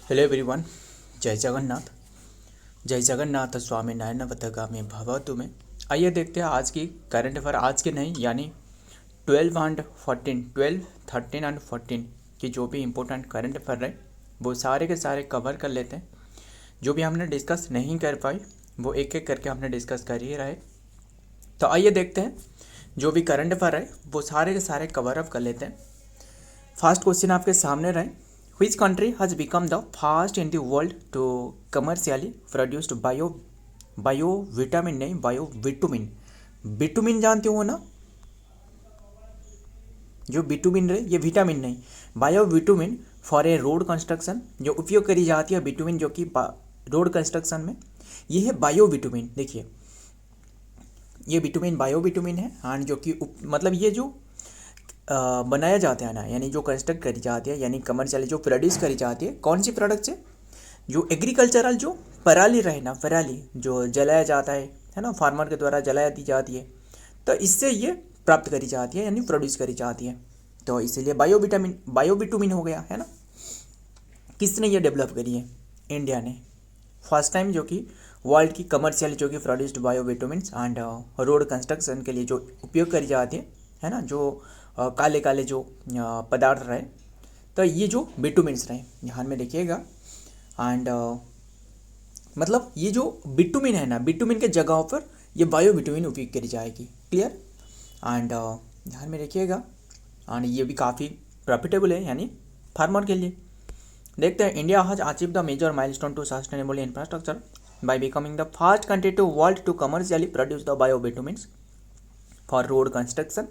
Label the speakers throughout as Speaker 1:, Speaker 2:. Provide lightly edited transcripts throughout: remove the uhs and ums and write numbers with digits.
Speaker 1: Hello everyone. जय जगन्नाथ। जय जगन्नाथ स्वामी नारायण पथगामी भवतु में। आइए देखते हैं आज की करंट अफेयर, आज के नहीं यानी 12 एंड 14, 12, 13 एंड 14 की जो भी इम्पोर्टेंट करंट अफेयर है वो सारे के सारे कवर कर लेते हैं। जो भी हमने डिस्कस नहीं कर पाई वो एक एक करके हमने डिस्कस कर ही रहे। तो आइए देखते हैं जो भी करंट अफेयर है वो सारे के सारे कवर अप कर लेते हैं। फर्स्ट क्वेश्चन आपके सामने रहे, Which country has become the first in the world to commercially produced बायोविटामिन नहीं बायोविटामिन, विटामिन जानते हो ना, जो विटामिन रहे ये विटामिन नहीं, बायोविटामिन फॉर ए रोड कंस्ट्रक्शन जो उपयोग करी जाती है विटामिन जो कि रोड कंस्ट्रक्शन में, ये है बायोविटामिन। देखिए ये विटामिन बायोविटामिन है एंड जो कि मतलब ये जो बनाया जाता है ना, यानी जो कंस्ट्रक्ट करी जाती है यानी कमर्शियली जो प्रोड्यूस करी जाती है, कौन सी प्रोडक्ट से, जो एग्रीकल्चरल जो पराली रहे ना, पराली जो जलाया जाता है ना, फार्मर के द्वारा जलाया दी जाती है, तो इससे ये प्राप्त करी जाती है यानी प्रोड्यूस करी जाती है। तो इसीलिए बायोविटामिन हो गया है ना। किसने ये डेवलप करी है? इंडिया ने फर्स्ट टाइम जो कि वर्ल्ड की कमर्शियल जो कि प्रोड्यूस्ड बायोविटामिन एंड रोड कंस्ट्रक्शन के लिए जो उपयोग करी जाती है ना, जो काले काले जो पदार्थ रहे, तो ये जो विटामिन्स रहे ध्यान में देखिएगा। एंड मतलब ये जो विटामिन है ना, विटामिन के जगह पर ये बायोविटामिन उपयोग करी जाएगी। क्लियर? एंड ध्यान में देखिएगा। एंड ये भी काफ़ी प्रॉफिटेबल है यानी फार्मर के लिए। देखते हैं, India has achieve the major milestone to sustainable infrastructure by becoming the first country to world to commercially produce the biobitumens for road construction.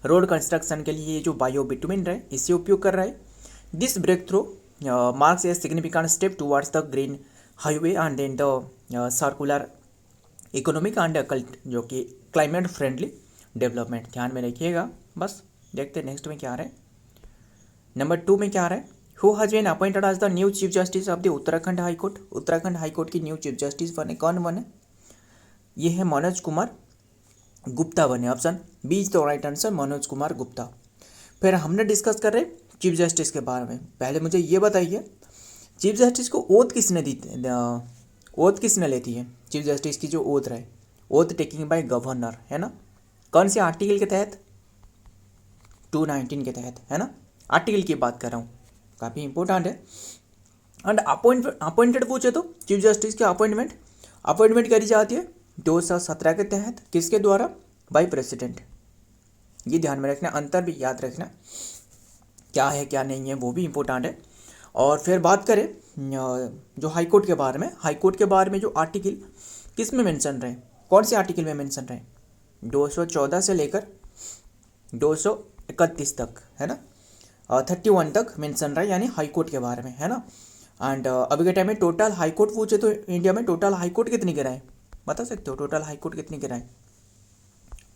Speaker 1: Road construction के लिए ये जो बायोविटामिन रहे इससे उपयोग कर रहा है। This breakthrough marks a significant step towards the green highway and then the circular economic and जो कि क्लाइमेट फ्रेंडली डेवलपमेंट। ध्यान में रखिएगा। बस देखते हैं नेक्स्ट में क्या आ रहा है। नंबर 2 में क्या आ रहा है, who has been appointed as the new chief justice of the Uttarakhand high court. Uttarakhand high court की न्यू चीफ जस्टिस बने, कौन बने? ये है मनोज कुमार गुप्ता बने। Option B is the right answer, Manoj Kumar Gupta. फिर हमने डिस्कस कर रहे चीफ जस्टिस के बारे में। पहले मुझे ये बताइए, चीफ जस्टिस को ओथ किसने दी, ओथ किसने लेती है? चीफ जस्टिस की जो ओथ रहे, ओथ टेकिंग बाय गवर्नर है ना, कौन से आर्टिकल के तहत? 219 के तहत है ना, आर्टिकल की बात कर रहा हूँ, काफ़ी इंपॉर्टेंट है। एंड अपॉइंटेड पूछे तो चीफ जस्टिस की अपॉइंटमेंट करी जाती है 217 के तहत, किसके द्वारा? By president. ये ध्यान में रखना, अंतर भी याद रखना, क्या है क्या नहीं है वो भी इम्पोर्टेंट है। और फिर बात करें जो हाई कोर्ट के बारे में, हाई कोर्ट के बारे में जो आर्टिकल किस में मेंशन रहे, कौन से आर्टिकल में मेंशन रहे? 214 से लेकर 231 तक है ना, 31 तक मेंशन रहा है यानी हाई कोर्ट के बारे में है ना। एंड अभी के टाइम में टोटल हाई कोर्ट पूछे तो इंडिया में टोटल हाई कोर्ट कितनी गिराए बता सकते हो? टोटल हाई कोर्ट कितनी गिराए?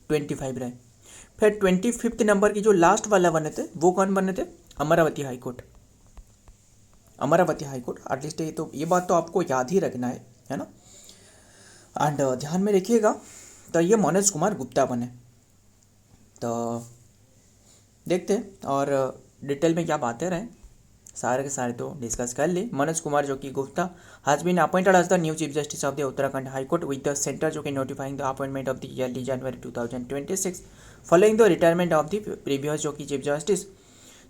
Speaker 1: 25 रहे। फिर 25 नंबर की जो लास्ट वाला बने थे वो कौन बने थे? Amravati high court. Amravati high court at least ये बात तो आपको याद ही रखना है ना। एंड ध्यान में रखिएगा, तो ये मनोज कुमार गुप्ता बने। तो देखते हैं और डिटेल में क्या बातें रहे, सारे के सारे तो डिस्कस कर ली। मनोज कुमार जो कि Gupta has been appointed as the new chief justice of the Uttarakhand high court with the centre जो कि notifying the appointment of the early January 2026 following the retirement of the previous जो कि चीफ जस्टिस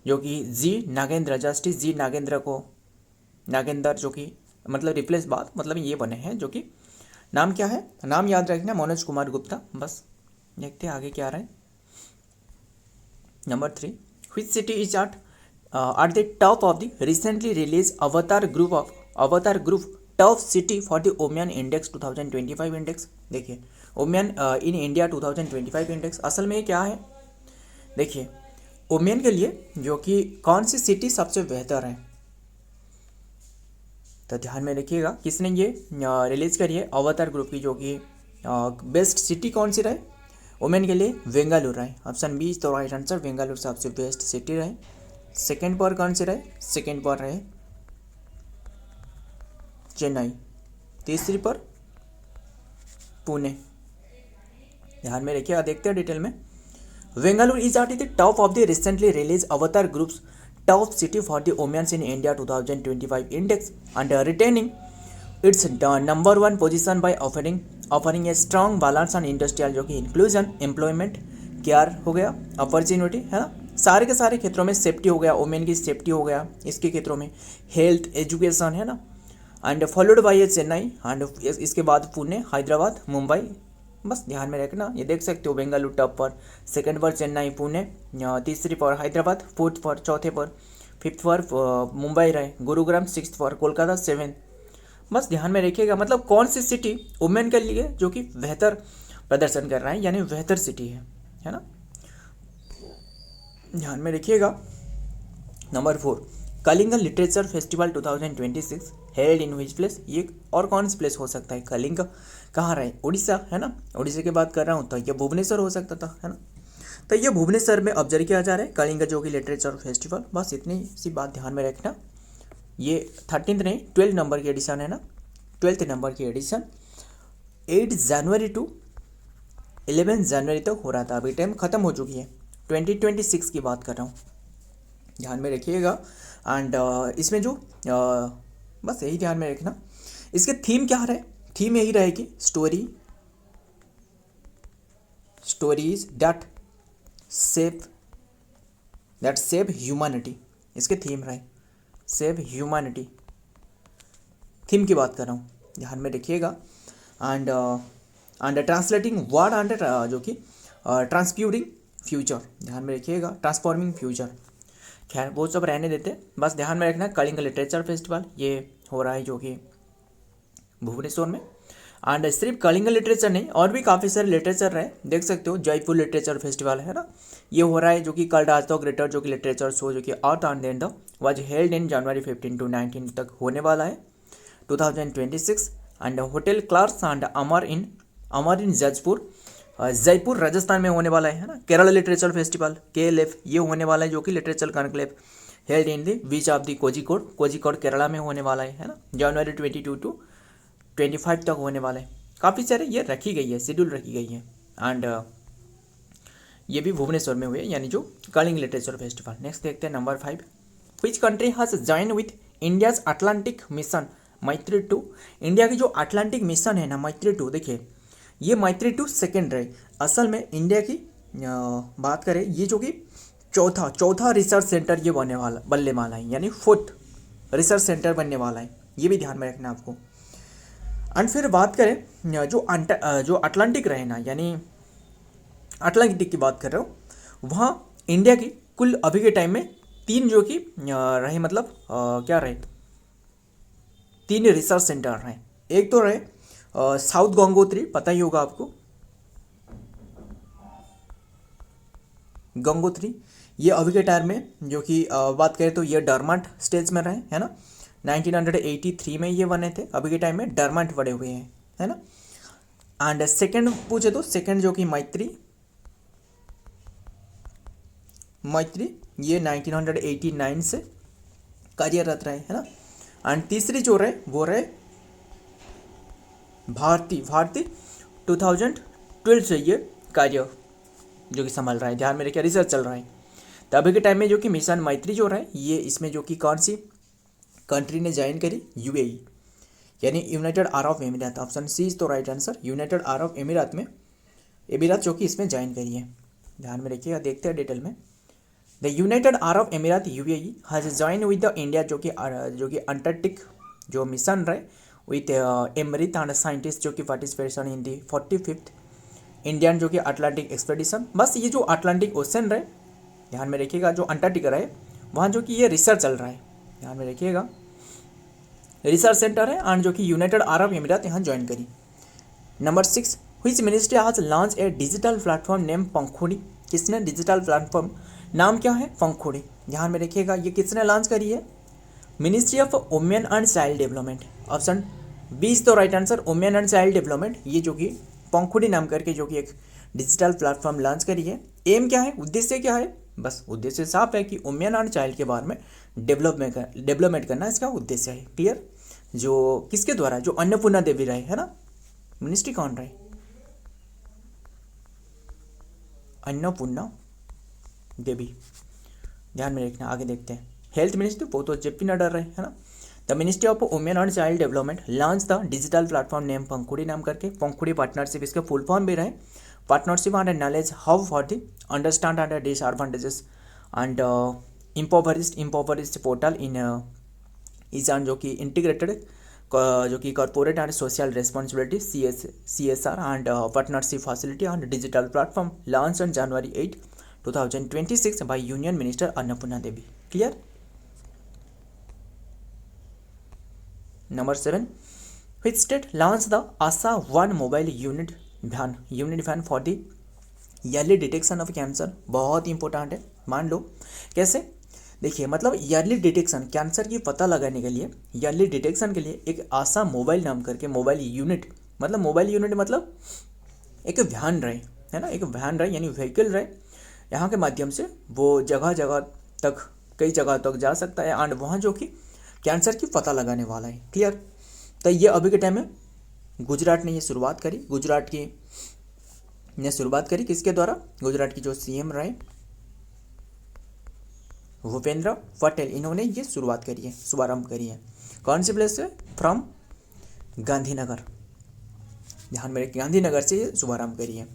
Speaker 1: जो कि G Nagendra, justice G Nagendra जो कि मतलब replace बात मतलब ये बने हैं, जो कि नाम क्या है, नाम याद रखना, मनोज कुमार गुप्ता। बस देखते हैं आगे क्या आ रहा है। Number 3, which city is at the top of the recently released Avatar Group Top City for the Women Index 2025 index. देखिए वुमेन इन इंडिया 2025 इंडेक्स असल में क्या है? देखिए वुमेन के लिए जो कि कौन सी सिटी सबसे बेहतर है, तो ध्यान में रखिएगा किसने ये रिलीज करी है, अवतार ग्रुप की, जो कि बेस्ट सिटी कौन सी रहे वुमेन के लिए? बेंगलुरु रहे। Option B is the right answer, Bengaluru सबसे बेस्ट सिटी रहे। सेकेंड पर कौन से रहे? सेकेंड पर रहे चेन्नई, तीसरी पर पुणे। ध्यान में रखिएगा, देखते हैं डिटेल में। Bengaluru is at the top of the recently release अवतार groups top city for the women's in India 2025 index and retaining its number one position by offering a strong balance on industrial जो कि inclusion, employment, care हो गया, opportunity है ना, सारे के सारे क्षेत्रों में सेफ्टी हो गया, वुमेन की सेफ्टी हो गया, इसके क्षेत्रों में हेल्थ, एजुकेशन है ना, and followed by A Chennai and इसके बाद पुणे, हैदराबाद, मुंबई। बस ध्यान में रखना, ये देख सकते हो बेंगलुरु टॉप पर, सेकंड पर चेन्नई, पुणे, तीसरी पर हैदराबाद, फोर्थ पर, चौथे पर, फिफ्थ पर मुंबई रहे, गुरुग्राम, सिक्स पर कोलकाता, सेवन। बस ध्यान में रखिएगा, मतलब कौन सी सिटी वुमेन के लिए जो कि बेहतर प्रदर्शन कर रहा है, यानी बेहतर सिटी है ना, ध्यान में रखिएगा। Number 4, Kalinga literature festival 2026 held in which place. ये और कौन सा प्लेस हो सकता है? कलिंग कहाँ रहे? उड़ीसा है ना, उड़ीसा की बात कर रहा हूँ, तो ये भुवनेश्वर हो सकता था, है ना, तो ये भुवनेश्वर में ऑब्जर्व किया जा रहा है कलिंग जो कि लिटरेचर फेस्टिवल। बस इतनी सी बात ध्यान में रखना। ये 13th नहीं 12 नंबर की एडिशन है ना, 12th नंबर की एडिशन 8 जनवरी टू 11 जनवरी तक हो रहा था, अभी टाइम ख़त्म हो चुकी है, 2026 की बात कर रहा हूँ, ध्यान में रखिएगा। एंड इसमें जो बस यही ध्यान में रखना, इसके थीम क्या रहे? थीम यही रहेगी, स्टोरीज दैट सेव ह्यूमैनिटी। इसके थीम रहे सेव ह्यूमैनिटी, थीम की बात कर रहा हूँ, ध्यान में रखिएगा। एंड ट्रांसलेटिंग वर्ड एंड जो कि ट्रांसप्यूरिंग फ्यूचर, ध्यान में रखिएगा, ट्रांसफॉर्मिंग फ्यूचर। खैर वो सब रहने देते, बस ध्यान में रखना कलिंग लिटरेचर फेस्टिवल ये हो रहा है जो कि भुवनेश्वर में। एंड सिर्फ कलिंग लिटरेचर नहीं, और भी काफ़ी सारे लिटरेचर रहे, देख सकते हो जयपुर लिटरेचर फेस्टिवल है ना, ये हो रहा है जो कि कल राजतो ग्रेटर जो कि लिटरेचर शो जो कि art and the was held in January 15 to 19 तक होने वाला है 2026। एंड होटल क्लार्क्स एंड अमर इन जयपुर राजस्थान में होने वाला है ना। केरला लिटरेचर फेस्टिवल KLF ये होने वाला है जो कि literature conclave held in the beach of the Kozhikode Kerala में होने वाला है ना, जनवरी 22 to 25 तक होने वाला है। काफ़ी सारे ये रखी गई है, शेड्यूल रखी गई है। एंड ये भी भुवनेश्वर में हुए, यानी जो कलिंग लिटरेचर फेस्टिवल। नेक्स्ट देखते हैं number 5, which country has join with India's Atlantic mission मैत्री 2। इंडिया की जो अटलांटिक मिशन है ना मैत्री 2, देखिए ये मैत्री 2 सेकेंड रहे, असल में इंडिया की बात करें ये जो कि चौथा रिसर्च सेंटर ये बनने वाला है, यानी 4th रिसर्च सेंटर बनने वाला है, ये भी ध्यान में रखना आपको। एंड फिर बात करें जो अटलांटिक रहे ना, यानी अटलांटिक की बात कर रहा हूँ, वहाँ इंडिया की कुल अभी के टाइम में 3 जो कि रहे, मतलब क्या रहे, 3 रिसर्च सेंटर रहे। एक तो रहे साउथ गंगोत्री, पता ही होगा आपको, गंगोत्री ये अभी के टाइम में जो कि बात करें तो ये डरमांट स्टेज में रहे, है ना, 1983 में ये बने थे, अभी के टाइम में डरमांट बड़े हुए हैं, है ना। एंड सेकंड पूछे तो सेकंड जो कि मैत्री ये 1989 से कार्यरत रहे, है ना। एंड तीसरी जो रहे वो रहे भारती 2012 से ये कार्य जो कि संभाल रहा है, ध्यान में रखिए, रिसर्च चल रहा है। तो अभी के टाइम में जो कि मिशन मैत्री जो रहा है ये, इसमें जो कि कौन सी कंट्री ने ज्वाइन करी? UAE, यानी United Arab Emirates. Option C is तो right answer, United Arab Emirates जो कि इसमें ज्वाइन करी है, ध्यान में रखिएगा। देखते हैं डिटेल में। The United Arab एमिरात UAE has join with the India जो कि अंटार्कटिक जो मिशन रहे विथ एमरित एंड साइंटिस्ट जो कि participation in the 45th Indian जो कि अटलांटिक एक्सपेडिशन। बस ये जो अटलांटिक ओशन रहे, ध्यान में रखिएगा, जो अंटार्कटिका रहे वहाँ जो कि ये रिसर्च चल रहा है, ध्यान में रखिएगा, रिसर्च सेंटर है। एंड जो कि यूनाइटेड अरब एमिरात यहाँ ज्वाइन करी। Number 6, which ministry has launch a digital platform name Pankhudi. किसने डिजिटल प्लेटफॉर्म नाम क्या है? पंखुड़ी, ध्यान में रखिएगा। ये किसने लॉन्च करी है? Ministry of women and child development. Option B is तो right answer, women and child development, ये जो कि पंखुड़ी नाम करके जो कि एक डिजिटल प्लेटफॉर्म लॉन्च करी है। एम क्या है, उद्देश्य क्या है? बस उद्देश्य साफ है कि वुमेन एंड चाइल्ड के बारे में डेवलपमेंट करना इसका उद्देश्य है। क्लियर? जो किसके द्वारा? जो अन्नपूर्णा देवी रहे, है ना। मिनिस्ट्री कौन रहे? अन्नपूर्णा देवी, ध्यान में रखना। आगे देखते हैं। हेल्थ मिनिस्ट्री वो तो जेपी नड्डा रहे, है ना। The ministry of women and child development launch the digital platform name Pankhudi नाम करके, पंखुड़ी पार्टनरशिप इसका फुल फॉर्म भी रहे, partnership and knowledge hub for the understand and disadvantages and impoverished portal in ईजान जो कि इंटीग्रेटेड जो कि corporate and social responsibility CSR and partnership facility and digital platform launch on January 8, 2026 by union minister Annapurna Devi. Clear. Number 7, which state launched the ASA 1 mobile unit van for the early detection of cancer. बहुत important है, मान लो कैसे। देखिए मतलब yearly detection cancer की पता लगाने के लिए, ईयरली डिटेक्शन के लिए एक आशा मोबाइल नाम करके मोबाइल यूनिट मतलब एक वैन रहे, है ना, एक वैन रहे यानी व्हीकल रहे, यहाँ के माध्यम से वो जगह जगह तक, कई जगह तक जा सकता है एंड वहाँ जो कि कैंसर की पता लगाने वाला है। क्लियर। तो ये अभी के टाइम में गुजरात ने ये शुरुआत करी, किसके द्वारा, गुजरात की जो CM रहे भूपेंद्र पटेल, इन्होंने ये शुरुआत करी है, शुभारंभ करी है। कौन सी प्लेस से, फ्रॉम गांधीनगर, ध्यान में रखिए गांधीनगर से ये शुभारंभ करी है।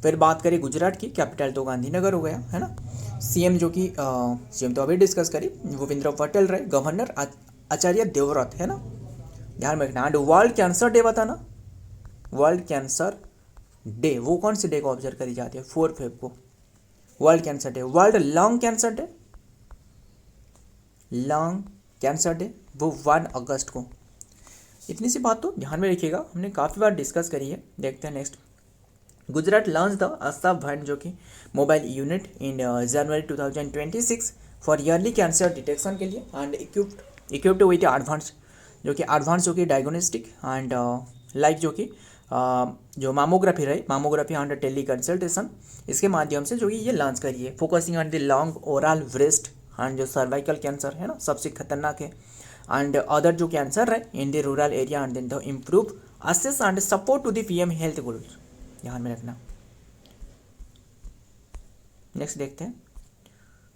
Speaker 1: फिर बात करें गुजरात की, कैपिटल तो गांधीनगर हो गया, है ना। CM जो कि CM तो अभी डिस्कस करी, भूपेंद्र पटेल रहे, गवर्नर आचार्य देवव्रत, है ना, ध्यान में रखना। एंड वर्ल्ड कैंसर डे बताना, वर्ल्ड कैंसर डे वो कौन से डे को ऑब्जर्व करी जाती है, 4 फेब को world cancer day. World lung cancer day वो 1 अगस्त को। इतनी सी बात तो ध्यान में रखिएगा, हमने काफ़ी बार डिस्कस करी है। देखते हैं next, Gujarat launch the Asha van जो कि mobile unit in January 2026 for early cancer detection के लिए एंड इक्विप्ड विद एडवांस जो कि डायग्नोस्टिक एंड लाइक जो कि जो मामोग्राफी रहे, मामोग्राफी एंड टेली कंसल्टेशन, इसके माध्यम से जो कि ये लॉन्च करी है। Focusing on the long oral breast and जो सर्वाइकल कैंसर है ना, सबसे खतरनाक है, एंड अदर जो कैंसर है in the rural area and then the improve access and support to the PM health goals, ध्यान में रखना। नेक्स्ट देखते हैं,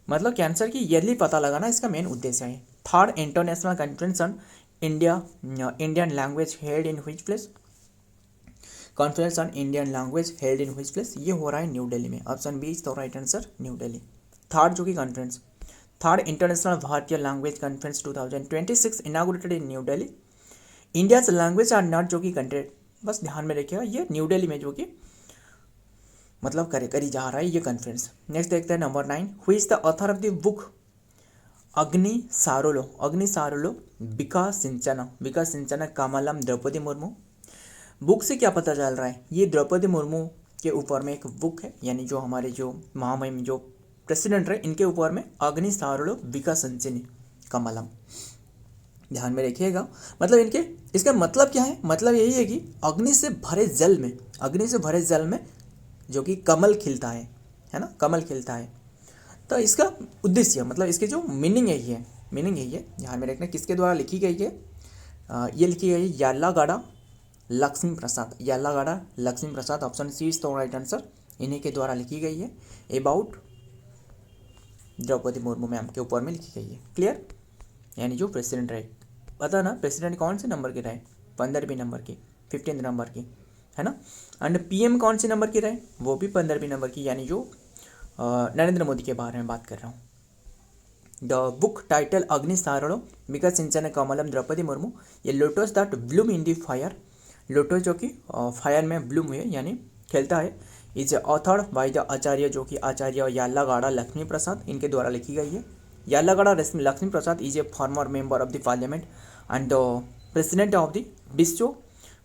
Speaker 1: मतलब कैंसर की ईयरली पता लगाना इसका मेन उद्देश्य है। 3rd international conference on Indian language held in which place, conference on Indian language held in which place, ये हो रहा है न्यू दिल्ली में। Option B is the right answer, new Delhi. 3rd जो कि conference, 3rd international Bharatiya language conference 2026 inaugurated in new Delhi. India's language are not जो कि content, बस ध्यान में रखिएगा ये न्यू दिल्ली में जो कि मतलब करी जा रहा है ये कॉन्फ्रेंस। नेक्स्ट देखते हैं number 9, who is the author of the book अग्नि सारोलो विकास सिंचना कमलम द्रौपदी मुर्मू। बुक से क्या पता चल रहा है, ये द्रौपदी मुर्मू के ऊपर में एक बुक है, यानी जो हमारे जो महामहिम जो प्रेसिडेंट रहे इनके ऊपर में अग्नि सारोलो विकास सिंचनी कमलम, ध्यान में रखिएगा। मतलब इनके, इसका मतलब क्या है, मतलब यही है कि अग्नि से भरे जल में जो कि कमल खिलता है ना, कमल खिलता है। तो इसका उद्देश्य मतलब इसकी जो मीनिंग यही है, ध्यान में रखना। किसके द्वारा लिखी गई है, ये लिखी गई है Yarlagadda Lakshmi Prasad, option C is the right answer, इन्हीं के द्वारा लिखी गई है। अबाउट द्रौपदी मुर्मू मैम के ऊपर में लिखी गई है। क्लियर। यानी जो प्रेसिडेंट रहे, पता ना प्रेसिडेंट कौन से नंबर के रहे, 15वीं नंबर की, 15th नंबर की, है ना। एंड PM कौन से नंबर की रहे, वो भी 15वीं नंबर की, यानी जो नरेंद्र मोदी के बारे में बात कर रहा हूँ। द बुक टाइटल अग्नि सारोलो विकास सिंचन कमलम द्रौपदी मुर्मू, ये lotus that Bloom in the fire, lotus जो कि फायर में ब्लूम हुए यानी खेलता है, इज ऑथर्ड बाय द आचार्य जो कि आचार्य याल्लागाड़ा लक्ष्मी प्रसाद, इनके द्वारा लिखी गई है। Yarlagadda Lakshmi Prasad is a former member of the parliament and the president of the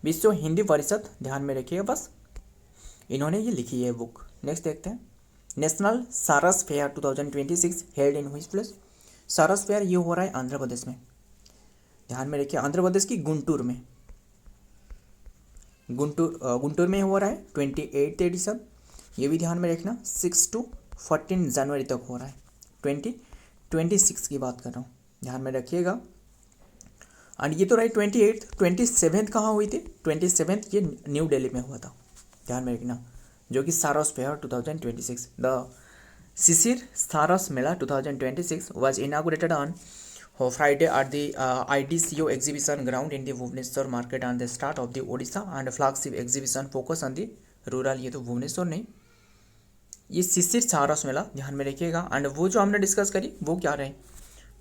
Speaker 1: Vishwa Hindi परिषद, ध्यान में रखिएगा बस, इन्होंने ये लिखी है बुक। नेक्स्ट देखते हैं, नेशनल सारस fair 2026 held in which place. सारस फेयर ये हो रहा है आंध्र प्रदेश में, ध्यान में रखिए, आंध्र प्रदेश की गुंटूर में हो रहा है 28th एडिशन, ये भी ध्यान में रखना। 6 to 14 जनवरी तक हो रहा है, 2026 की बात कर रहा हूँ, ध्यान में रखिएगा। एंड ये तो रही 28th, 27th कहाँ हुई थी, 27th ये न्यू दिल्ली में हुआ था, ध्यान में रखना, जो कि सारस फेयर 2026। द शिशिर सारस मेला 2026 was inaugurated on Friday at the IDCO exhibition ground in the Bhubaneswar market and the start of the Odisha and flagship exhibition focus on the rural। ये तो भुवनेश्वर नहीं, ये शिशिर सारस मेला ध्यान में रखिएगा। एंड वो जो हमने डिस्कस करी वो क्या रहे,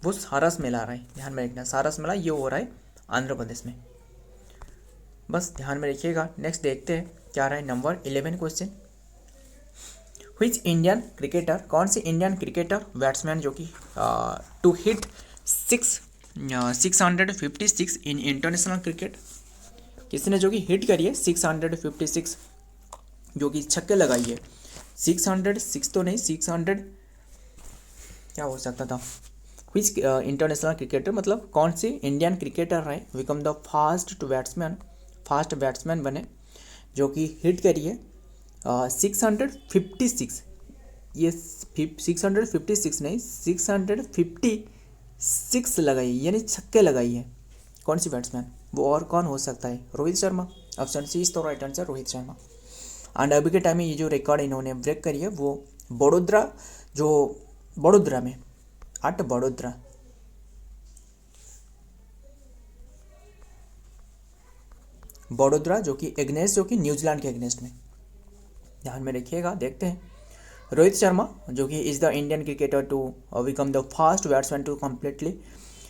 Speaker 1: वो सारस मेला रहा है, ध्यान में रखना। सारस मेला ये हो रहा है आंध्र प्रदेश में, बस ध्यान में रखिएगा। नेक्स्ट देखते हैं क्या रहा है। Number 11 question, which Indian cricketer, कौन से इंडियन क्रिकेटर बैट्समैन जो कि to hit 656 in international cricket, किसने जो कि हिट करी है 656, जो कि छक्के लगाई है। 606 तो नहीं, 600 क्या हो सकता था। व्हिच इंटरनेशनल क्रिकेटर मतलब कौन से इंडियन क्रिकेटर रहे बिकम द फास्ट बैट्समैन बने जो कि हिट करी है 656, ये 656 नहीं 656 लगाई है, यानी छक्के लगाई है। कौन सी बैट्समैन, वो और कौन हो सकता है, Rohit Sharma. Option C is तो right answer, Rohit Sharma. And अभी के टाइम में ये जो रिकॉर्ड इन्होंने ब्रेक करी है वो बड़ोदरा में एट बड़ोदरा जो कि एग्नेस्ट, जो कि न्यूजीलैंड के एग्नेस्ट में, ध्यान में रखिएगा। देखते हैं रोहित शर्मा जो कि is the Indian cricketer to become the first batsman to completely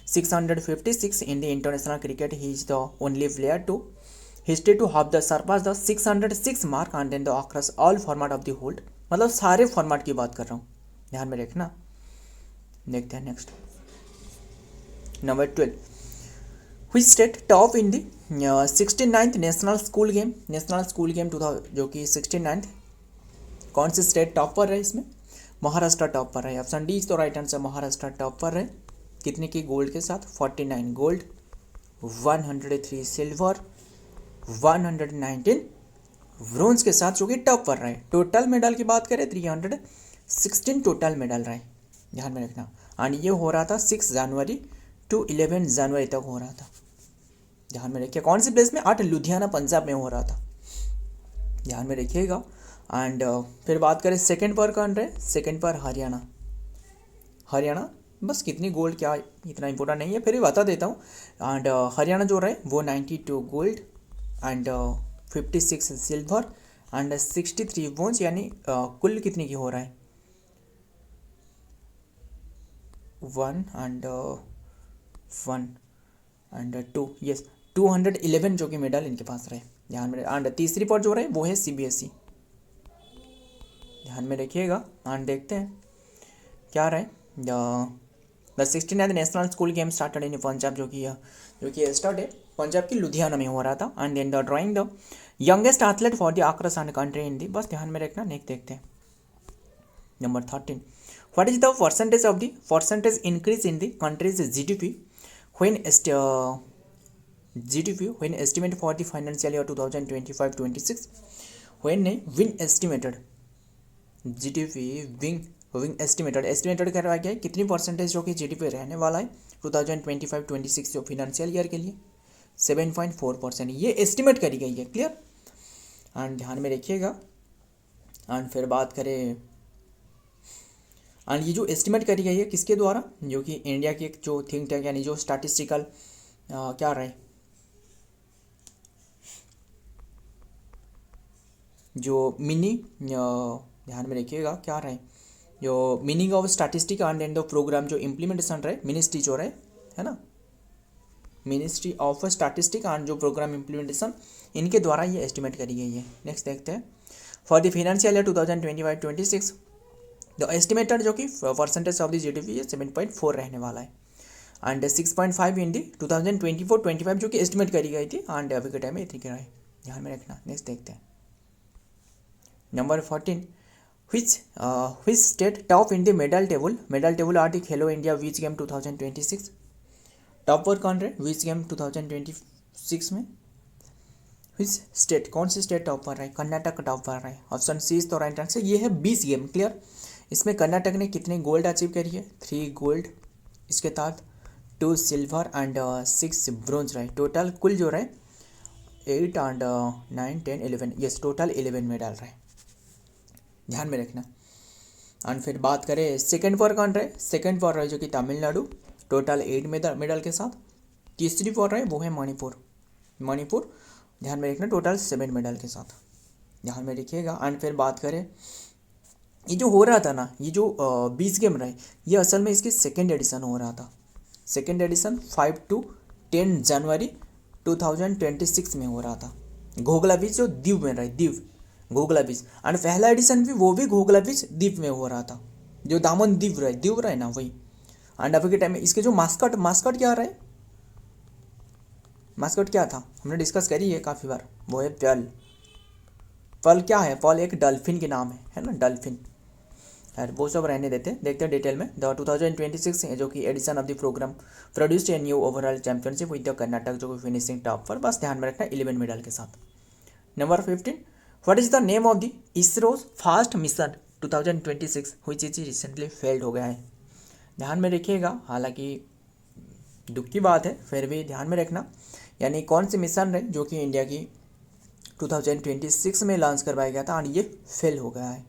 Speaker 1: 656 in the international cricket. He is the only player to history to have the surpass the 606 mark and then the across all format of the whole, मतलब सारे format की बात कर रहा हूँ, ध्यान में रखना। देखते हैं next number 12, which state top in the 69th national school game 2000 जो कि 69th, कौन से स्टेट टॉप पर है इसमें, महाराष्ट्र टॉप पर है। ऑप्शन डी इज तो राइट आंसर, महाराष्ट्र टॉप पर है। कितने की गोल्ड के साथ, 49 गोल्ड, 103 सिल्वर, 119 ब्रोंज के साथ, जो कि टॉप पर रहा है। टोटल मेडल की बात करें 316 टोटल मेडल रहे, ध्यान में रखना। एंड ये हो रहा था 6 जनवरी टू 11 जनवरी तक हो रहा था, ध्यान में रखिए। कौन सी प्लेस में, 8 लुधियाना पंजाब में हो रहा था, ध्यान में रखिएगा। एंड फिर बात करें सेकंड पर कौन रहे, सेकंड पर हरियाणा, बस कितनी गोल्ड क्या इतना इंपॉर्टेंट नहीं है, फिर भी बता देता हूँ। एंड हरियाणा जो रहे वो 92 gold and 56 silver and 63 bronze, यानी कुल कितने की हो रहा है 1 एंड 2, यस 211 जो कि मेडल इनके पास रहे, ध्यान में। एंड तीसरी पर जो रहे वो है CBSE, ध्यान में रखिएगा। एंड देखते हैं क्या रहे। The 69th national school game started in Punjab, जो कि स्टार्ट है पंजाब की लुधियाना में हो रहा था। And then the drawing the youngest athlete for the across and country in the, बस ध्यान में रखना। नेक्स्ट देखते हैं number 13, what is the percentage increase in the country's GDP when estimate for the financial year 2025-26, when estimated GDP being estimated करवा गया है कितनी परसेंटेज जो कि GDP रहने वाला है 2025-26 जो फिनेंशियल ईयर के लिए 7.4%, ये एस्टिमेट करी गई है, क्लियर। एंड ध्यान में रखिएगा। एंड फिर बात करें, एंड ये जो एस्टिमेट करी गई है किसके द्वारा, जो कि इंडिया की एक जो थिंक टैंक यानी जो स्टैटिस्टिकल क्या रहे, जो ध्यान में रखिएगा क्या रहे, जो meaning of statistic and the program जो इम्प्लीमेंटेशन रहे, मिनिस्ट्री जो रहे है ना, मिनिस्ट्री ऑफ स्टैटिस्टिक एंड जो प्रोग्राम इम्प्लीमेंटेशन, इनके द्वारा ये एस्टिमेट करी गई है। नेक्स्ट देखते हैं for the financial year 2025-26 the estimated जो कि परसेंटेज ऑफ द GDP 7.4 रहने वाला है। एंड 6.5 इन दी 2024-25 जो कि एस्टिमेट करी गई थी। एंड अभी के टाइम में इतनी रहे, ध्यान में रखना। नेक्स्ट देखते हैं number 14, which state top in the medal table are the Khelo India which game 2026, top पर कौन रहे विच गेम 2026 में, which स्टेट, कौन सी स्टेट टॉप पर रहे, कर्नाटक टॉप पर रहे। ऑप्शन सी इज तो राइट आंसर, ये है 20 गेम, क्लियर। इसमें कर्नाटक ने कितने गोल्ड अचीव करी है, 3 गोल्ड, इसके साथ 2 सिल्वर एंड 6 ब्रोंज रहे। टोटल कुल जो रहे 8 एंड 9 10 11, यस टोटल 11 मेडल रहे, ध्यान में रखना। एंड फिर बात करें सेकंड पर कौन रहे, सेकंड पर रहे जो कि तमिलनाडु, टोटल 8 मेडल के साथ। तीसरी पर रहे वो है मणिपुर, मणिपुर ध्यान में रखना टोटल 7 मेडल के साथ, ध्यान में रखिएगा। एंड फिर बात करें ये जो हो रहा था ना, ये जो 20 गेम रहे, ये असल में इसकी सेकेंड एडिशन हो रहा था। सेकेंड एडिशन 5 to 10 जनवरी 2026 में हो रहा था। घोगला बीच जो दीव में रहे, दीव घोगला बीच। एंड पहला एडिशन भी वो भी घोगला बीच दीव में हो रहा था, जो दामन दीव रहे ना वही। एंड अभी के टाइम में इसके जो मास्कट क्या रहे, मास्कट क्या था हमने डिस्कस करी है काफ़ी बार, वो है पर्ल। पर्ल क्या है, पर्ल एक डल्फिन के नाम है ना, डल्फिन। यार वो सब रहने देते, देखते हैं डिटेल में। द 2026 है जो कि edition of the program produced a new overall championship with the Karnataka जो कि फिनिशिंग टॉप पर, बस ध्यान में रखना 11 मेडल के साथ। Number 15, what is the name of the ISRO's fast mission 2026 which is recently failed हो गया है। ध्यान में रखिएगा, हालांकि दुख की बात है फिर भी ध्यान में रखना, यानी कौन सी मिशन रहे जो कि इंडिया की 2026 में लॉन्च करवाया गया था और ये फेल हो गया है।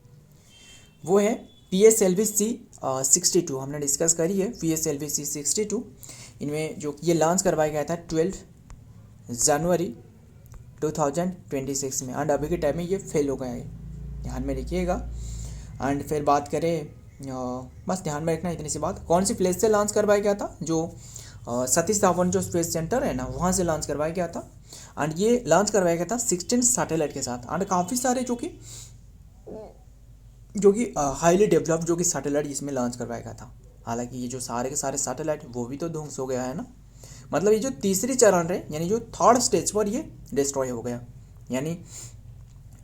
Speaker 1: वो है PSLV-C 62, हमने डिस्कस करी है PSLV-C 62। इनमें जो ये लॉन्च करवाया गया था 12 जनवरी 2026 में, एंड अभी के टाइम में ये फेल हो गया है, ध्यान में रखिएगा। एंड फिर बात करें बस ध्यान में रखना इतनी सी बात, कौन सी प्लेस से लॉन्च करवाया गया था, जो सतीश धावन जो स्पेस सेंटर है ना वहाँ से लॉन्च करवाया गया था। एंड ये लॉन्च करवाया गया था 16 सैटेलाइट के साथ। एंड काफ़ी सारे जो कि हाईली डेवलप्ड जो कि सैटेलाइट इसमें लॉन्च करवाया गया था। हालांकि ये जो सारे के सारे सैटेलाइट वो भी तो ध्वंस हो गया है ना, मतलब ये जो तीसरी चरण रहे यानी जो थर्ड स्टेज पर ये डिस्ट्रॉय हो गया। यानी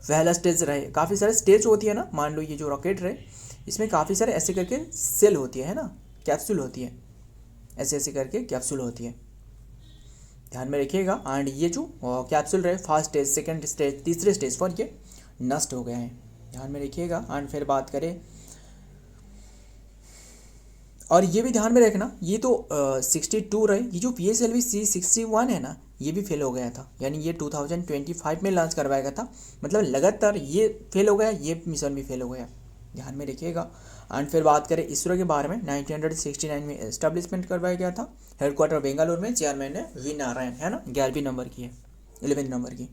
Speaker 1: पहला स्टेज रहे, काफ़ी सारे स्टेज होती है ना, मान लो ये जो रॉकेट रहे इसमें काफ़ी सारे ऐसे करके सेल होती है ना, कैप्सूल होती है, ऐसे ऐसे करके कैप्सूल होती है, ध्यान में रखिएगा। एंड ये जो कैप्सूल रहे फर्स्ट स्टेज, सेकेंड स्टेज, तीसरे स्टेज पर ये नष्ट हो गए हैं, ध्यान में रखिएगा। एंड फिर बात करें, और ये भी ध्यान में रखना ये तो 62 रहे, ये जो PSLV-C 61 है ना ये भी फेल हो गया था, यानी ये 2025 में लॉन्च करवाया गया था, मतलब लगातार ये फेल हो गया, ये मिशन भी फेल हो गया, ध्यान में रखिएगा। एंड फिर बात करें इसरो के बारे में, 1969 में एस्टेब्लिशमेंट करवाया गया था, हेडक्वार्टर बेंगलुरु में, चेयरमैन है वी नारायण है ना, 11वीं नंबर की है, 11 नंबर की।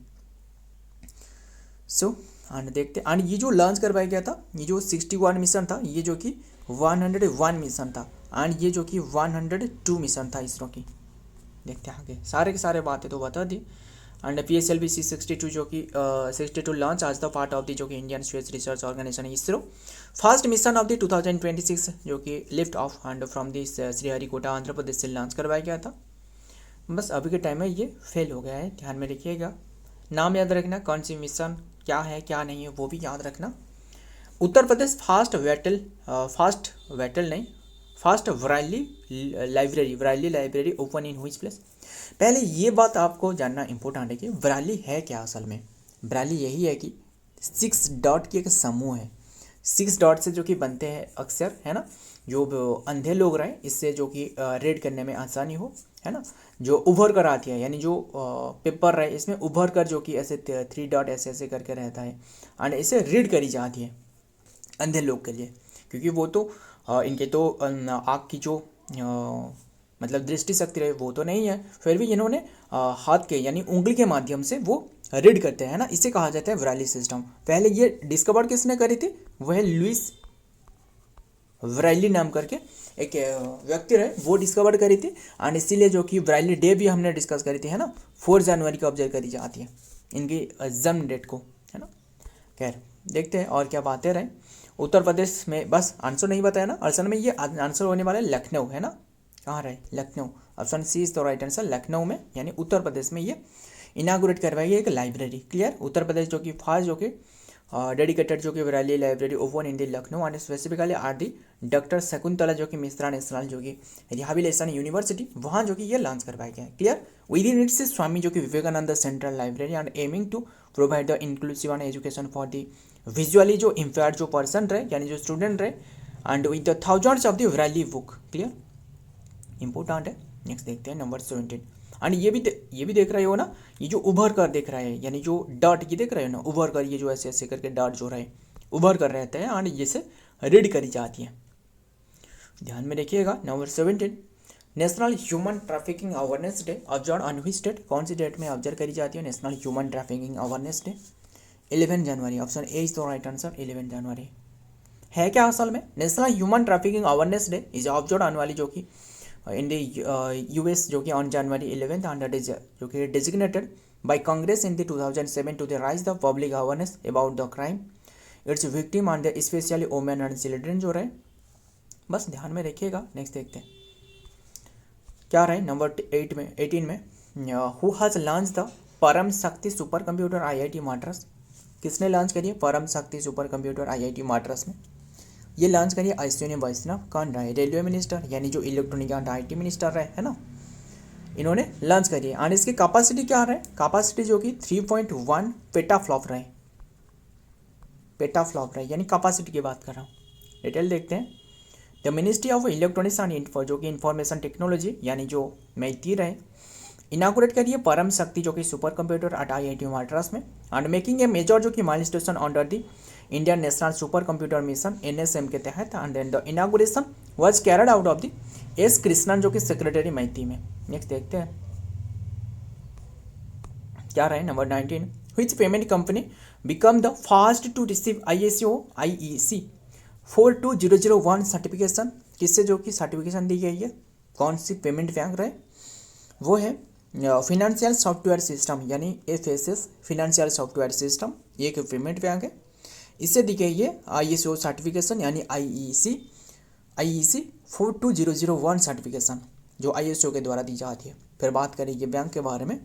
Speaker 1: सो एंड देखते, एंड ये जो लॉन्च करवाया गया था, ये जो 61 मिशन था, ये जो कि 101 मिशन था, एंड ये जो कि 102 मिशन था इसरो की। देखते हैं आगे, सारे के सारे बातें तो बता दी। एंड PSLV-C 62 जो कि 62 लॉन्च आज द पार्ट ऑफ द जो कि Indian space research organisation ISRO first mission of the 2026 जो कि lift off and from the Sriharikota Andhra Pradesh से लॉन्च करवाया गया था। बस अभी के टाइम में ये फेल हो गया है, ध्यान में रखिएगा। नाम याद रखना, कौन सी मिशन क्या है क्या नहीं है वो भी याद रखना। Uttar Pradesh first Braille library open in which place. पहले ये बात आपको जानना इंपॉर्टेंट है कि वराली है क्या असल में। वराली यही है कि 6 डॉट की एक समूह है, 6 डॉट से जो कि बनते हैं अक्सर है ना, जो अंधे लोग रहे इससे जो कि रीड करने में आसानी हो है ना, जो उभर कर आती है, यानी जो पेपर रहे इसमें उभर कर जो कि ऐसे 3 डॉट ऐसे ऐसे करके रहता है एंड इसे रीड करी जाती है अंधे लोग के लिए, क्योंकि वो तो इनके तो आँख की जो मतलब दृष्टि शक्ति रहे वो तो नहीं है, फिर भी इन्होंने हाथ के यानी उंगली के माध्यम से वो रीड करते हैं ना, इसे कहा जाता है वराली सिस्टम। पहले ये डिस्कवर किसने करी थी, वह लुइस वराइली नाम करके एक व्यक्ति रहे, वो डिस्कवर करी थी। एंड इसीलिए जो कि वराइली डे भी हमने डिस्कस करी थी है ना, 4 जनवरी को ऑब्जर्व करी जाती है इनकी जन्म डेट को है ना। खैर देखते हैं और क्या बातें रहे। उत्तर प्रदेश में बस आंसर नहीं बताया ना, असल में ये आंसर होने वाला है लखनऊ है ना, कहाँ रहे Lucknow, option C is the right answer, Lucknow में यानी उत्तर प्रदेश में ये इनागुरेट करवाई है एक लाइब्रेरी। क्लियर, उत्तर प्रदेश जो कि फर्स्ट जो कि डेडिकेटेड जो कि Braille library open in the Lucknow and specifically are the doctor Shakuntala जो कि मिश्रा नेशनल जो कि रिहैबिलिटेशन यूनिवर्सिटी, वहाँ जो कि ये लॉन्च करवाया गया है। Clear, within its Swami जो कि Vivekananda central library and aiming to provide the inclusive and education for the visually जो इम्पेयर्ड जो पर्सन रहे यानी जो स्टूडेंट रहे and with the thousands of the Braille book. Clear, important है। नेक्स्ट देखते हैं नंबर 17 एंड ये भी देख रहे हो ना, ये जो उभर कर देख रहा है यानी जो डॉट ये देख रहे हो ना उभर कर, ये जो ऐसे ऐसे करके डॉट जो रहे उभर कर रहते हैं एंड जैसे रीड करी जाती है। ध्यान में रखिएगा। Number 17 national human trafficking awareness day observe on which date, कौन सी डेट में ऑब्जर्व करी जाती है national human trafficking awareness day? 11 January. Option A is the right answer, 11 January. है क्या असल में? National human trafficking awareness day is observe on वाली जो कि इन द यूएस जो कि ऑन जनवरी 11 एंड जो कि designated by Congress in the 2007 to the raise the public awareness about the crime its victim and specially women and children जो रहे। बस ध्यान में रखिएगा। नेक्स्ट देखते हैं क्या रहे नंबर 18 में हु हैज लॉन्च द परम शक्ति सुपर कंप्यूटर आईआईटी मद्रास? किसने लॉन्च करी है परम शक्ति सुपर कंप्यूटर आईआईटी मद्रास में? ये लॉन्च करिए अश्विनी वैष्णव। कौन रहे? रेलवे मिनिस्टर यानी जो इलेक्ट्रॉनिक एंड आईटी मिनिस्टर रहे, है ना, इन्होंने लॉन्च करिए। एंड इसकी कैपेसिटी क्या रहे? कैपेसिटी जो कि 3.1 पेटाफ्लॉप रहे, पेटाफ्लॉप रहे, यानी कैपेसिटी की बात कर रहा हूँ। डिटेल देखते हैं। The ministry of electronics and जो कि इंफॉर्मेशन टेक्नोलॉजी यानी जो मैती रहे इनागुरेट करिए परम शक्ति जो कि super computer at IIT Madras में एंड मेकिंग ए मेजर जो कि milestone under the Indian national super computer mission NSM के तहत and then the inauguration was carried out of the S Krishnan जो कि सेक्रेटरी मैती में। नेक्स्ट देखते हैं क्या रहे number 19 which payment company become the first to receive ISO/IEC 42001 certification? किससे जो कि सर्टिफिकेशन दी गई है? कौन सी पेमेंट बैंक रहे? वो है फिनेंशियल सॉफ्टवेयर सिस्टम यानी FSS फिनेंशियल सॉफ्टवेयर सिस्टम, ये एक पेमेंट बैंक है। इससे दी गई है ISO सर्टिफिकेशन यानी IEC 42001 सर्टिफिकेशन जो ISO के द्वारा दी जाती है। फिर बात करेंगे बैंक के बारे में,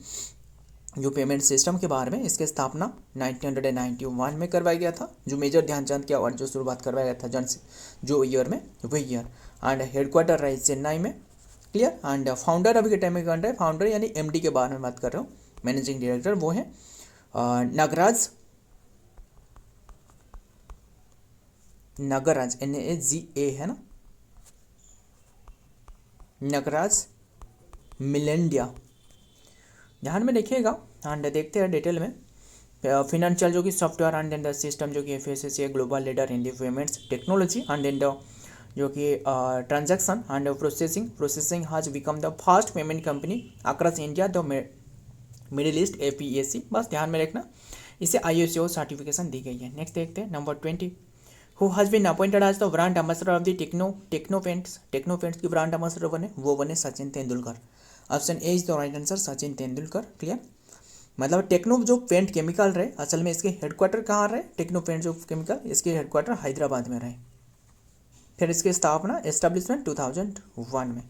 Speaker 1: जो पेमेंट सिस्टम के बारे में। इसकी स्थापना 1991 में करवाया गया था, जो मेजर ध्यानचंद के अवार्ड जो शुरुआत करवाया गया था जन से जो ईयर में वही ईयर। एंड हेडक्वार्टर रहे चेन्नई में। क्लियर। एंड फाउंडर अभी के टाइम में कौन रहे? फाउंडर यानी MD के बारे में बात कर रहा हूँ, मैनेजिंग डायरेक्टर वो है नागराज NAGA है ना, नागराज मिलेंडिया। ध्यान में देखिएगा। एंड देखते हैं डिटेल में। फिनेंशियल जो कि सॉफ्टवेयर एंड द सिस्टम जो कि FSS है global leader in the payments technology and in the जो कि transaction and processing has become the first payment company across India the middle east APAC। बस ध्यान में रखना, इसे ISO सर्टिफिकेशन दी गई है। नेक्स्ट देखते हैं number 20 who has been appointed as the brand ambassador of the Techno paints की ब्रांड एम्बेसडर बने, वो बने Sachin Tendulkar. Option A is the right answer, Sachin Tendulkar. Clear. मतलब टेक्नो जो पेंट केमिकल रहे असल में इसके हेडक्वार्टर कहाँ रहे? टेक्नो पेंट जो केमिकल इसके हेडक्वार्टर हैदराबाद में रहे। फिर इसकी स्थापना एस्टेब्लिशमेंट 2001 में।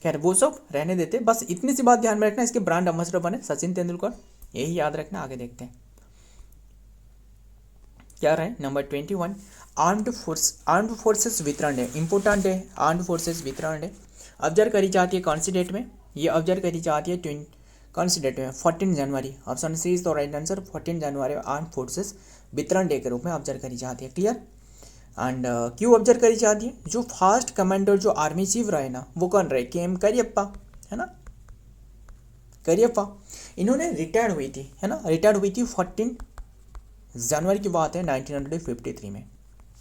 Speaker 1: खैर वो सब रहने देते, बस इतनी सी बात ध्यान में रखना, इसके ब्रांड एम्बेसडर बने सचिन तेंदुलकर, यही याद रखना। आगे देखते हैं क्या रहे number 21 armed forces veteran day, important day armed forces veteran day observe करी जाती है कौन सी डेट में? ये ऑब्जर्व करी जाती है कौन सी डेट में? 14 जनवरी। Option C is the right answer, 14 जनवरी आर्म फोर्सेस वितरण डे के रूप में ऑब्जर्व करी जाती है। क्लियर। एंड क्यों ऑब्जर्व करी जाती है? जो फर्स्ट कमांडर जो आर्मी चीफ रहे ना वो कौन रहे? KM करियप्पा, है ना, करियप्पा। इन्होंने रिटायर्ड हुई थी, है ना, रिटायर्ड हुई थी 14 जनवरी की बात है 1953 में,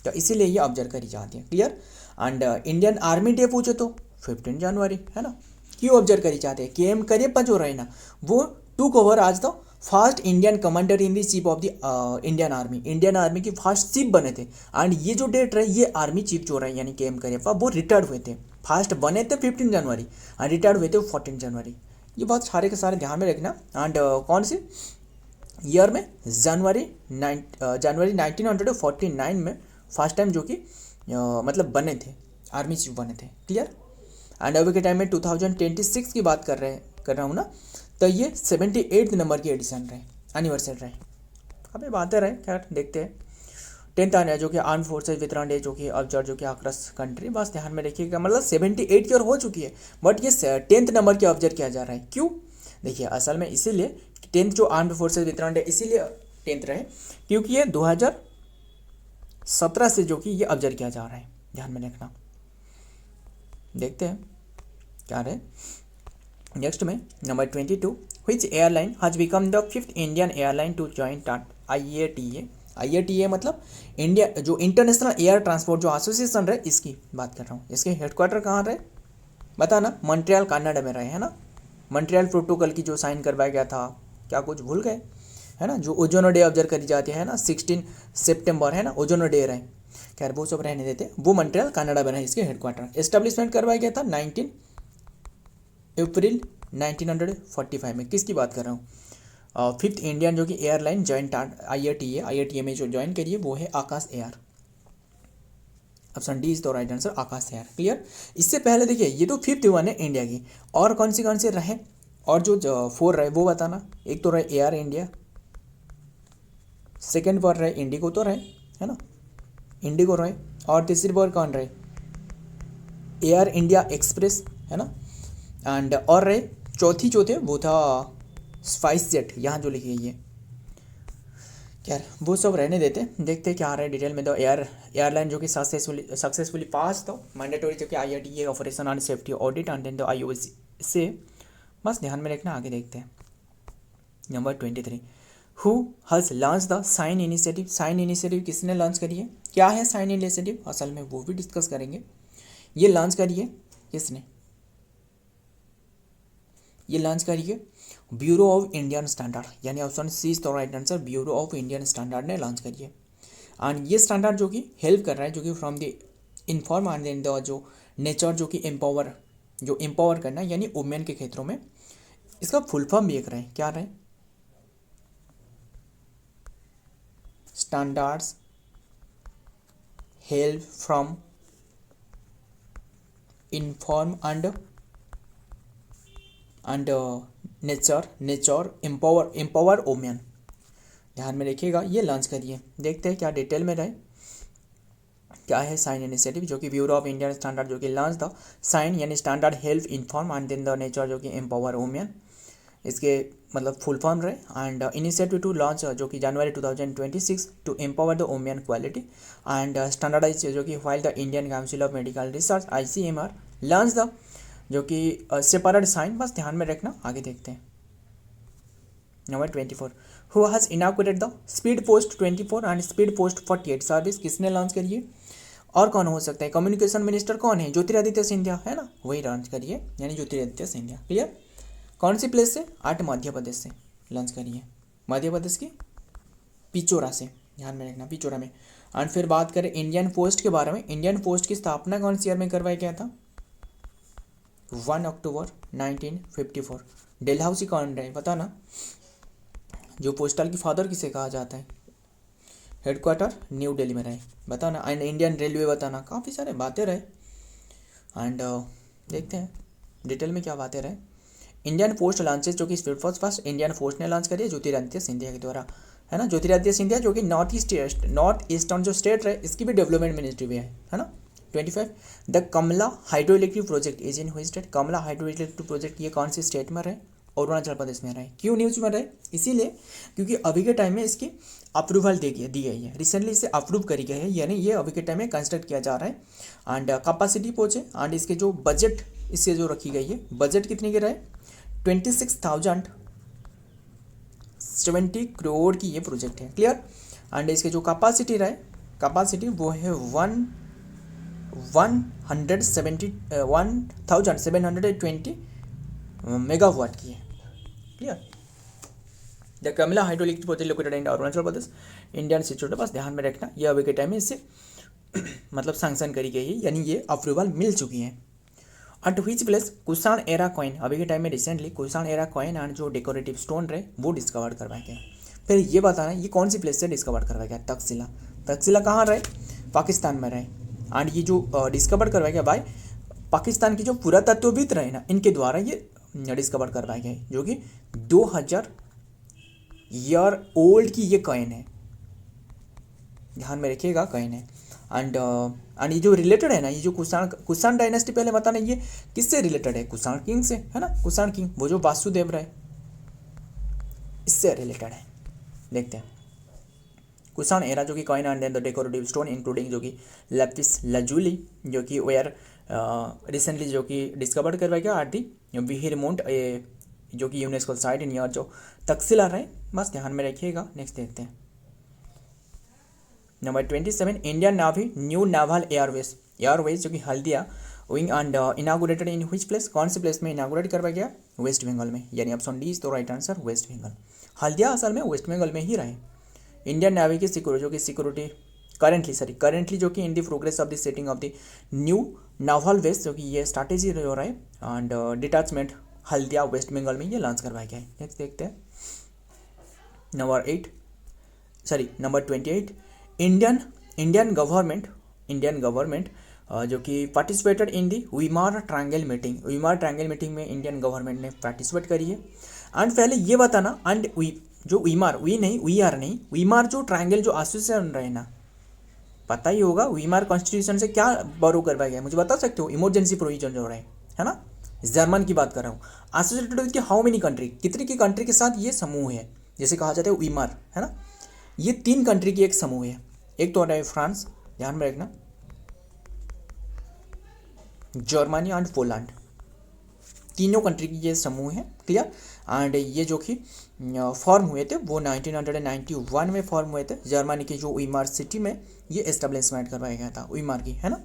Speaker 1: तो इसीलिए ये ऑब्जर्व करी जाती है। Clear. And Indian army day पूछे तो 15 जनवरी, है ना। क्यों ऑब्जर्व करी जाते हैं? KM करियप्पा जो रहे ना वो टूक ओवर आज the first Indian commander in the chief of the Indian army की फर्स्ट चीफ बने थे। एंड ये जो डेट रहे ये आर्मी चीफ जो रहे यानी KM करियप्पा वो रिटायर्ड हुए थे। फर्स्ट बने थे 15 जनवरी एंड रिटायर्ड हुए थे 14 जनवरी। ये बात सारे के सारे ध्यान में रखना। एंड कौन सी ईयर में? जनवरी 1949 में फर्स्ट टाइम जो कि मतलब बने थे, आर्मी चीफ बने थे। क्लियर। एंड अभी के टाइम में 2026 की बात कर रहा हूँ ना, तो ये 78 नंबर की एडिशन रहे, एनिवर्सरी रहे। अभी बातें रहे, खैर देखते हैं। 10th आने जो कि आर्म फोर्सेज वितरण डे जो कि ऑब्जर्व जो कि अक्रॉस कंट्री, बस ध्यान में रखिएगा। मतलब 78 ईयर हो चुकी है बट ये 10th नंबर की ऑब्जर्व किया जा रहा है। क्यों? देखिए असल में इसीलिए 10th जो आर्म फोर्सेज वितरण डे इसीलिए 10th रहे क्योंकि ये 2017 से जो कि ये ऑब्जर्व किया जा रहा है, ध्यान में रखना। देखते हैं क्या रहे नेक्स्ट में number 22 which airline has become the 5th Indian airline to join IATA IATA मतलब इंडिया जो इंटरनेशनल एयर ट्रांसपोर्ट जो एसोसिएशन रहे, इसकी बात कर रहा हूँ। इसके हेडक्वार्टर कहाँ रहे बताना, मॉन्ट्रियल कनाडा में रहे, है ना। मॉन्ट्रियल प्रोटोकॉल की जो साइन करवाया गया था, क्या कुछ भूल गए, है ना। जो ओजोनो डे ऑब्जर्व करी जाती है ना, 16 सितंबर, है ना, ओजोनो डे रहे। खैर वो सब रहने देते, वो मॉन्ट्रियल कनाडा में रहे इसके हेडक्वार्टर। एस्टेब्लिशमेंट करवाया गया था 19 अप्रैल 1945 में। किसकी बात कर रहा हूँ, फिफ्थ इंडियन जो कि एयरलाइन जॉइंट IATA में जो ज्वाइन करिए वो है Akasa air. Option D is the right answer, Akasa air. Clear. इससे पहले देखिए, ये तो फिफ्थ वन है इंडिया की, और कौन से रहे, और जो 4 रहे वो बताना। एक तो रहे एयर इंडिया, सेकेंड पर रहे इंडिगो तो रहे, है ना, इंडिगो रहे, और तीसरी पर कौन रहे, एयर इंडिया एक्सप्रेस, है ना, एंड और रहे चौथे वो था स्पाइस जेट, यहाँ जो लिखी है ये। खैर वो सब रहने देते, देखते क्या आ रहा है डिटेल में। तो एयरलाइन जो कि सक्सेसफुली पास तो मैंडेटरी जो कि IATA operation and safety audit and then the IOC से, बस ध्यान में रखना। आगे देखते हैं number 23, who has launch the sign initiative. Sign initiative किसने लॉन्च करी है, क्या है साइन इनिशिएटिव, असल में वो भी डिस्कस करेंगे। ये लॉन्च करी है किसने, ये लॉन्च करी है ब्यूरो ऑफ इंडियन स्टैंडर्ड, यानी option C is the right answer, bureau of Indian standard ने लॉन्च करी है। एंड ये स्टैंडर्ड जो कि हेल्प कर रहा है, जो कि from the inform and then the जो नेचर जो कि एम्पावर करना, यानी वुमेन के क्षेत्रों में। इसका फुल फॉर्म भी एक रहे, क्या रहे, standards help from inform and nature empower women. ध्यान में रखिएगा, ये लॉन्च करिए। देखते हैं क्या डिटेल में रहे, क्या है साइन इनिशिएटिव, जो कि ब्यूरो ऑफ इंडियन स्टैंडर्ड जो कि लॉन्च द साइन यानी standard help inform and then the nature जो कि एम्पावर वुमेन, इसके मतलब फुल फॉर्म रहे। एंड इनिशिएटिव टू लॉन्च जो कि January 2026 to empower the women quality and standardize जो कि while the Indian council of medical research ICMR launch the जो कि सेपरेट साइन, बस ध्यान में रखना। आगे देखते हैं number 24, who has inaugurated the speed post 24 and speed post 48 service, किसने लॉन्च करी है, और कौन हो सकता है, कम्युनिकेशन मिनिस्टर कौन है, ज्योतिरादित्य सिंधिया, है ना, वही लॉन्च करिए, यानी ज्योतिरादित्य सिंधिया। क्लियर। कौन सी प्लेस से, मध्य प्रदेश से लॉन्च करिए, मध्य प्रदेश की पिचोरा से, ध्यान में रखना, पिचोरा में। एंड फिर बात करें इंडियन पोस्ट के बारे में, इंडियन पोस्ट की स्थापना कौन सी ईयर में करवाया गया था, 1 अक्टूबर 1954। डेलहाउसी कौन रहे बताना, जो पोस्टल की फादर किसे कहा जाता है, हेडक्वार्टर न्यू दिल्ली में रहे बताना। एंड इंडियन रेलवे बताना, काफ़ी सारे बातें रहे। एंड देखते हैं डिटेल में क्या बातें रहे। इंडियन पोस्ट लॉन्चेस जो कि फर्स्ट इंडियन पोस्ट ने लॉन्च करी है ज्योतिरादित्य सिंधिया के द्वारा, है ना। ज्योतिरादित्य सिंधिया जो कि नॉर्थ ईस्टर्न जो स्टेट रहे, इसकी भी डेवलपमेंट मिनिस्ट्री भी है ना। 25, the Kamala hydro electric project is in which state, Kamala hydro electric project ये कौन सी स्टेट में रहे, अरुणाचल प्रदेश में रहे। क्यों न्यूज में रहे, इसीलिए क्योंकि अभी के टाइम में इसकी अप्रूवल दी गई है, रिसेंटली इसे अप्रूव करी गई है, यानी ये अभी के टाइम में कंस्ट्रक्ट किया जा रहा है। एंड कैपेसिटी पहुँचे, एंड इसके जो बजट इससे जो रखी गई है, बजट कितने के रहे, 26,070 करोड़ की ये प्रोजेक्ट है। क्लियर। एंड इसके जो कैपेसिटी रहे, कैपेसिटी वो है 1720 मेगावाट की है। Clear. The Kamala hydro electric project located in Arunachal Pradesh, Indian situation, बस ध्यान में रखना, ये अभी के टाइम में इससे मतलब सैंक्शन करी गई है, यानी ये अप्रूवल मिल चुकी है। At which place Kushan era coin, अभी के टाइम में recently Kushan era coin and जो डेकोरेटिव स्टोन रहे वो डिस्कवर करवाया गया। फिर ये बताना ये कौन सी प्लेस से डिस्कवर करवाया गया, तक्षशिला। तक्षशिला कहाँ रहे, पाकिस्तान में रहे। एंड ये जो डिस्कवर करवाया गया भाई, पाकिस्तान की जो पुरातत्वविद रहे ना, इनके द्वारा ये डिस्कवर करवाया गया है, जो कि 2000 ईयर ओल्ड की ये कॉइन है, ध्यान में रखिएगा, कॉइन है। एंड ये जो रिलेटेड है ना, ये जो कुषाण डायनेस्टी, पहले बताना ये किससे रिलेटेड है, कुषाण किंग से, है ना। कुषाण किंग वो जो वासुदेव रहे, इससे रिलेटेड है। देखते हैं कुषाण एरा जो कि coin and then the decorative stone including जो कि लैपिस लाजुली जो कि वेयर रिसेंटली जो कि डिस्कवर करवाया गया एट दी विहिरमुंड, जो कि यूनेस्को साइट नियर जो तक्षशिला रहे, बस ध्यान में रखिएगा। नेक्स्ट देखते हैं नंबर 27 इंडियन नावी न्यू नावल एयरवेज जो कि Haldia wing and inaugurated in which place, कौन से प्लेस में इनागुरेट करवाया गया, वेस्ट बंगाल में, यानी ऑप्शन डी इज तो right answer west Bengal. Haldia असल में वेस्ट बंगाल में ही रहे। इंडियन नेवी की सिक्योरिटी करेंटली जो कि in the progress of the setting of the new naval west जो कि ये स्ट्रैटेजी हो रहा है and detachment Haldia west Bengal में ये लॉन्च करवाया गया है। नेक्स्ट देखते हैं नंबर 28 इंडियन गवर्नमेंट जो कि participated in the Weimar triangle meeting में इंडियन गवर्नमेंट ने पार्टिसिपेट करी है। एंड पहले ये बताना एंड वीमार जो ट्रायंगल जो एसोसिएशन रहे ना, पता ही होगा वीमार कॉन्स्टिट्यूशन से क्या बोरो करवाया गया, मुझे बता सकते हो, इमरजेंसी प्रोविजन जो रहे है ना, जर्मन की बात कर रहा हूँ। Associated with how many country, कितनी की कंट्री के साथ ये समूह है, जैसे कहा जाता है वीमार है ना, ये 3 कंट्री की एक समूह है। एक तो है फ्रांस, ध्यान में रखना, जर्मनी एंड पोलैंड, तीनों कंट्री की ये समूह है, क्लियर। एंड ये जो कि फॉर्म हुए थे वो 1991 में फॉर्म हुए थे। जर्मनी की जो वीमार सिटी में ये एस्टेब्लिशमेंट करवाया गया था वीमार की, है ना।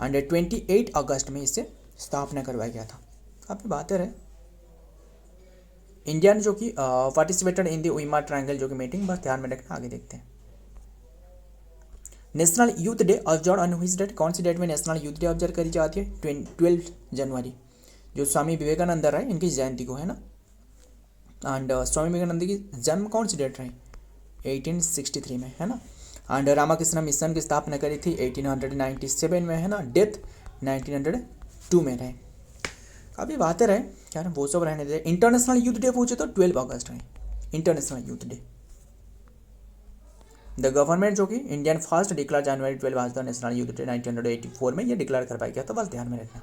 Speaker 1: एंड 28 अगस्त में इससे स्थापना करवाया गया था। काफ़ी बातें रहे। इंडियन जो कि पार्टिसिपेटेड इन द वीमार ट्रायंगल जो कि मीटिंग, बस ध्यान में रखना। आगे देखते हैं national youth day observe on which date, कौन सी डेट में नेशनल यूथ डे ऑब्जर्व करी जाती है, 12 जनवरी, जो स्वामी विवेकानंद रहे इनकी जयंती को, है ना। एंड स्वामी विवेकानंद की जन्म कौन सी डेट रही, 1863 में, है ना। एंड रामाकृष्ण मिशन की स्थापना करी थी 1897 में, है ना। डेथ 1902 में रहे। काफ़ी बातें रहे, क्या ना वो सब रहने दे। इंटरनेशनल यूथ डे पूछे तो 12 अगस्त है international youth day. The government जो कि इंडियन फर्स्ट डिक्लेयर जनवरी 12 आज द नेशनल यूथ डे 1984 में ये डिक्लेयर करवाया गया, तो बस ध्यान में रखना।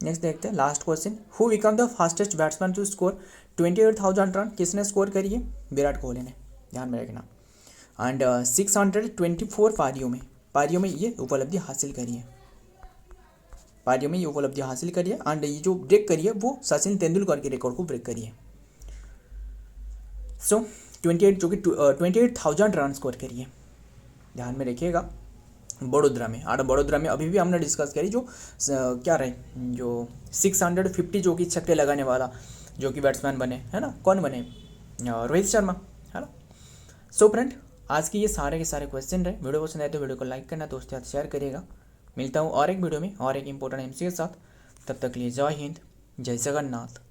Speaker 1: नेक्स्ट देखते हैं last question, who become the fastest batsman to score 28,000 run, किसने स्कोर करी है, विराट कोहली ने, ध्यान में रखना। एंड 624 पारियों में ये उपलब्धि हासिल करी है। एंड ये जो ब्रेक करी है वो सचिन तेंदुलकर के रिकॉर्ड को ब्रेक करी है। सो 28,000 रन स्कोर करी है, ध्यान में रखिएगा। बड़ोदरा में अभी भी हमने डिस्कस करी जो क्या रहे, जो 650 जो कि छक्के लगाने वाला जो कि बैट्समैन बने, है ना, कौन बने, रोहित शर्मा, है ना। सो फ्रेंड, आज की ये सारे के सारे क्वेश्चन रहे। वीडियो पसंद आए तो वीडियो को लाइक करना, दोस्तों साथ शेयर करिएगा। मिलता हूँ और एक वीडियो में और एक इंपॉर्टेंट एमसी के साथ, तब तक के लिए जय हिंद, जय जगन्नाथ।